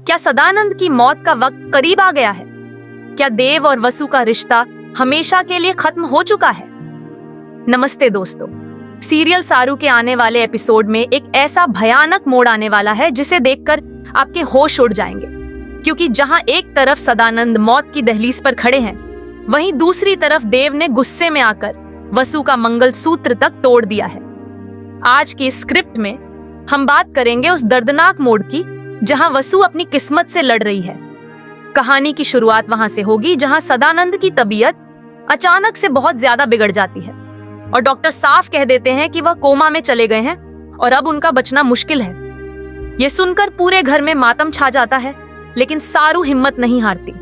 क्या सदानंद की मौत का वक्त करीब आ गया है? क्या देव और वसु का रिश्ता हमेशा के लिए खत्म हो चुका है? नमस्ते दोस्तों, सीरियल सारू के आने वाले एपिसोड में एक ऐसा भयानक मोड़ आने वाला है जिसे देखकर आपके होश उड़ जाएंगे। क्योंकि जहां एक तरफ सदानंद मौत की दहलीज पर खड़े हैं, वहीं दूसरी तरफ देव ने गुस्से में आकर वसु का मंगलसूत्र तक तोड़ दिया है। आज की स्क्रिप्ट में हम बात करेंगे उस दर्दनाक मोड़ की जहां वसु अपनी किस्मत से लड़ रही है। कहानी की शुरुआत वहां से होगी जहां सदानंद की तबीयत अचानक से बहुत ज्यादा बिगड़ जाती है और डॉक्टर साफ कह देते हैं कि वह कोमा में चले गए हैं और अब उनका बचना मुश्किल है। यह सुनकर पूरे घर में मातम छा जाता है, लेकिन सारू हिम्मत नहीं हारती।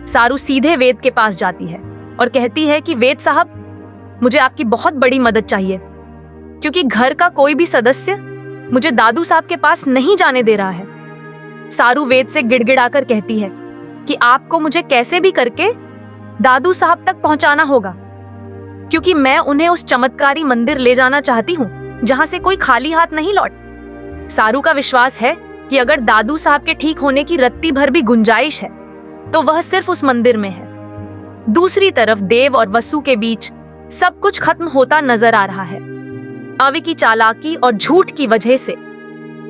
सारू सीधे वेद के पास जाती है और कहती है कि वेद साहब, मुझे आपकी बहुत बड़ी मदद चाहिए, क्योंकि घर का कोई भी सदस्य मुझे दादू साहब के पास नहीं जाने दे रहा है। सारू वेद से गिड़गिड़ाकर कहती है कि आपको मुझे कैसे भी करके दादू साहब तक पहुंचाना होगा, क्योंकि मैं उन्हें उस चमत्कारी मंदिर ले जाना चाहती हूँ जहां से कोई खाली हाथ नहीं लौट। सारू का विश्वास है कि अगर दादू साहब के ठीक होने की रत्ती भर भी गुंजाइश है तो वह सिर्फ उस मंदिर में है। दूसरी तरफ देव और वसु के बीच सब कुछ खत्म होता नजर आ रहा है। अवि की चालाकी और झूठ की वजह से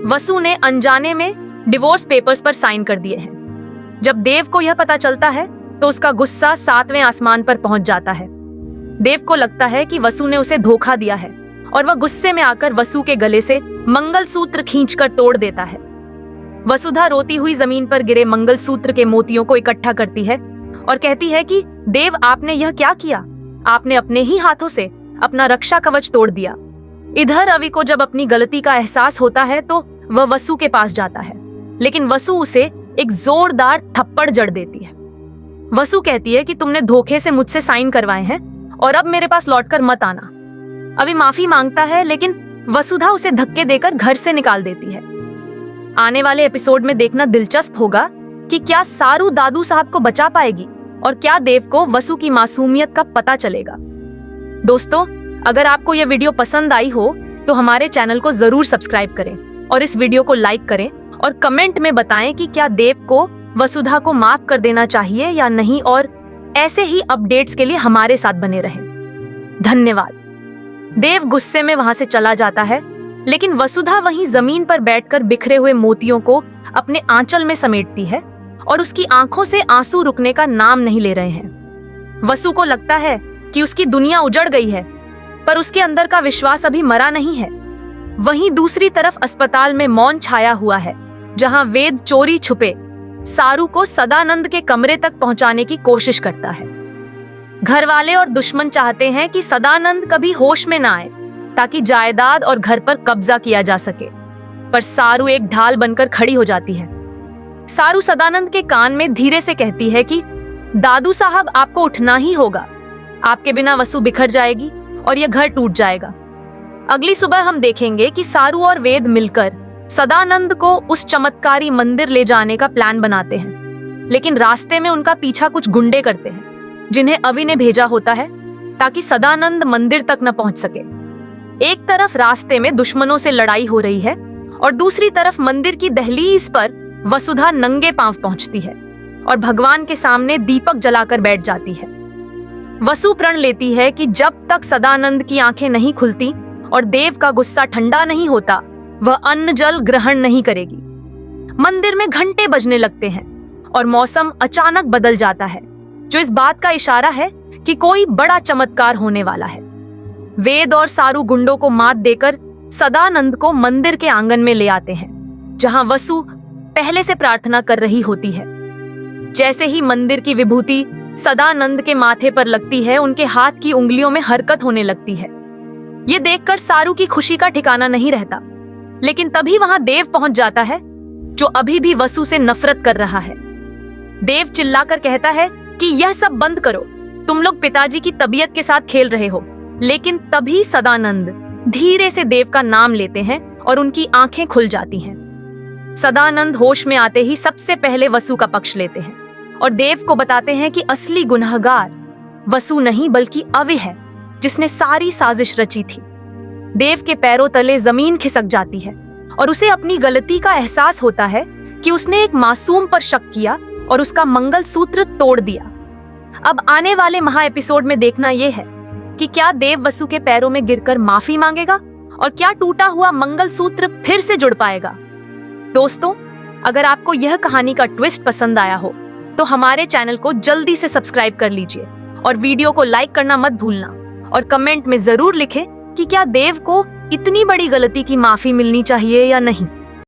वसु ने अनजाने में डिवोर्स पेपर्स पर साइन कर दिए हैं। जब देव को यह पता चलता है तो उसका गुस्सा 7वें आसमान पर पहुंच जाता है। देव को लगता है कि वसु ने उसे धोखा दिया है और वह गुस्से में आकर वसु के गले से मंगलसूत्र खींचकर तोड़ देता है। वसुधा रोती हुई जमीन पर गिरे मंगलसूत्र के मोतियों को इकट्ठा करती है और कहती है कि देव, आपने यह क्या किया? आपने अपने ही हाथों से अपना रक्षा कवच तोड़ दिया। इधर अवि को जब अपनी गलती का एहसास होता है तो वह वसु के पास जाता है, लेकिन वसु उसे एक जोरदार थप्पड़ जड़ देती है। वसु कहती है कि तुमने धोखे से मुझसे साइन करवाए हैं और अब मेरे पास लौटकर मत आना। अवि माफी मांगता है, लेकिन वसुधा उसे धक्के देकर घर से निकाल देती है। आने वाले एपिसोड में देखना दिलचस्प होगा कि क्या सारू दादू साहब को बचा पाएगी और क्या देव को वसु की मासूमियत का पता चलेगा। दोस्तों, अगर आपको यह वीडियो पसंद आई हो तो हमारे चैनल को जरूर सब्सक्राइब करें और इस वीडियो को लाइक करें और कमेंट में बताएं कि क्या देव को वसुधा को माफ कर देना चाहिए या नहीं, और ऐसे ही अपडेट्स के लिए हमारे साथ बने रहें। धन्यवाद। देव गुस्से में वहां से चला जाता है, लेकिन वसुधा वहीं जमीन पर बैठकर बिखरे हुए मोतियों को अपने आंचल में समेटती है और उसकी आंखों से आंसू रुकने का नाम नहीं ले रहे हैं। वसु को लगता है कि उसकी दुनिया उजड़ गई है, पर उसके अंदर का विश्वास अभी मरा नहीं है। वहीं दूसरी तरफ अस्पताल में मौन छाया हुआ है, जहां वेद चोरी छुपे सारू को सदानंद के कमरे तक पहुंचाने की कोशिश करता है। घर वाले और दुश्मन चाहते हैं कि सदानंद कभी होश में ना आए ताकि जायदाद और घर पर कब्जा किया जा सके, पर सारू एक ढाल बनकर खड़ी हो जाती है। सारू सदानंद के कान में धीरे से कहती है कि दादू साहब, आपको उठना ही होगा। आपके बिना वसु बिखर जाएगी और यह घर टूट जाएगा। अगली सुबह हम देखेंगे कि सारू और वेद मिलकर सदानंद को उस चमत्कारी मंदिर ले जाने का प्लान बनाते हैं, लेकिन रास्ते में उनका पीछा कुछ गुंडे करते हैं जिन्हें अवि ने भेजा होता है ताकि सदानंद मंदिर तक न पहुंच सके। एक तरफ रास्ते में दुश्मनों से लड़ाई हो रही है और दूसरी तरफ मंदिर की दहलीज पर वसुधा नंगे पांव पहुंचती है और भगवान के सामने दीपक जलाकर बैठ जाती है। वसु प्रण लेती है कि जब तक सदानंद की आंखें नहीं खुलती और देव का गुस्सा ठंडा नहीं होता, वह अन्न जल ग्रहण नहीं करेगी। मंदिर में घंटे बजने लगते हैं और मौसम अचानक बदल जाता है, जो इस बात का इशारा है कि कोई बड़ा चमत्कार होने वाला है। वेद और सारू गुंडों को मात देकर सदानंद को मंदिर के आंगन में ले आते हैं, जहां वसु पहले से प्रार्थना कर रही होती है। जैसे ही मंदिर की विभूति सदानंद के माथे पर लगती है, उनके हाथ की उंगलियों में हरकत होने लगती है। ये देखकर सारू की खुशी का ठिकाना नहीं रहता, लेकिन तभी वहां देव पहुंच जाता है, जो अभी भी वसु से नफरत कर रहा है। देव चिल्लाकर कहता है कि यह सब बंद करो, तुम लोग पिताजी की तबीयत के साथ खेल रहे हो। लेकिन तभी सदानंद धीरे से देव का नाम लेते हैं और उनकी आंखें खुल जाती हैं। सदानंद होश में आते ही सबसे पहले वसु का पक्ष लेते हैं और देव को बताते हैं कि असली गुनहगार वसु नहीं बल्कि अवि है, जिसने सारी साजिश रची थी। देव के पैरों तले जमीन खिसक जाती है और उसे अपनी गलती का एहसास होता है कि उसने एक मासूम पर शक किया और उसका मंगलसूत्र तोड़ दिया। अब आने वाले महा एपिसोड में देखना यह है कि क्या देव वसु के पैरों में गिरकर माफी मांगेगा और क्या टूटा हुआ मंगलसूत्र फिर से जुड़ पाएगा। दोस्तों, अगर आपको यह कहानी का ट्विस्ट पसंद आया हो तो हमारे चैनल को जल्दी से सब्सक्राइब कर लीजिए और वीडियो को लाइक करना मत भूलना और कमेंट में जरूर लिखें कि क्या देव को इतनी बड़ी गलती की माफी मिलनी चाहिए या नहीं।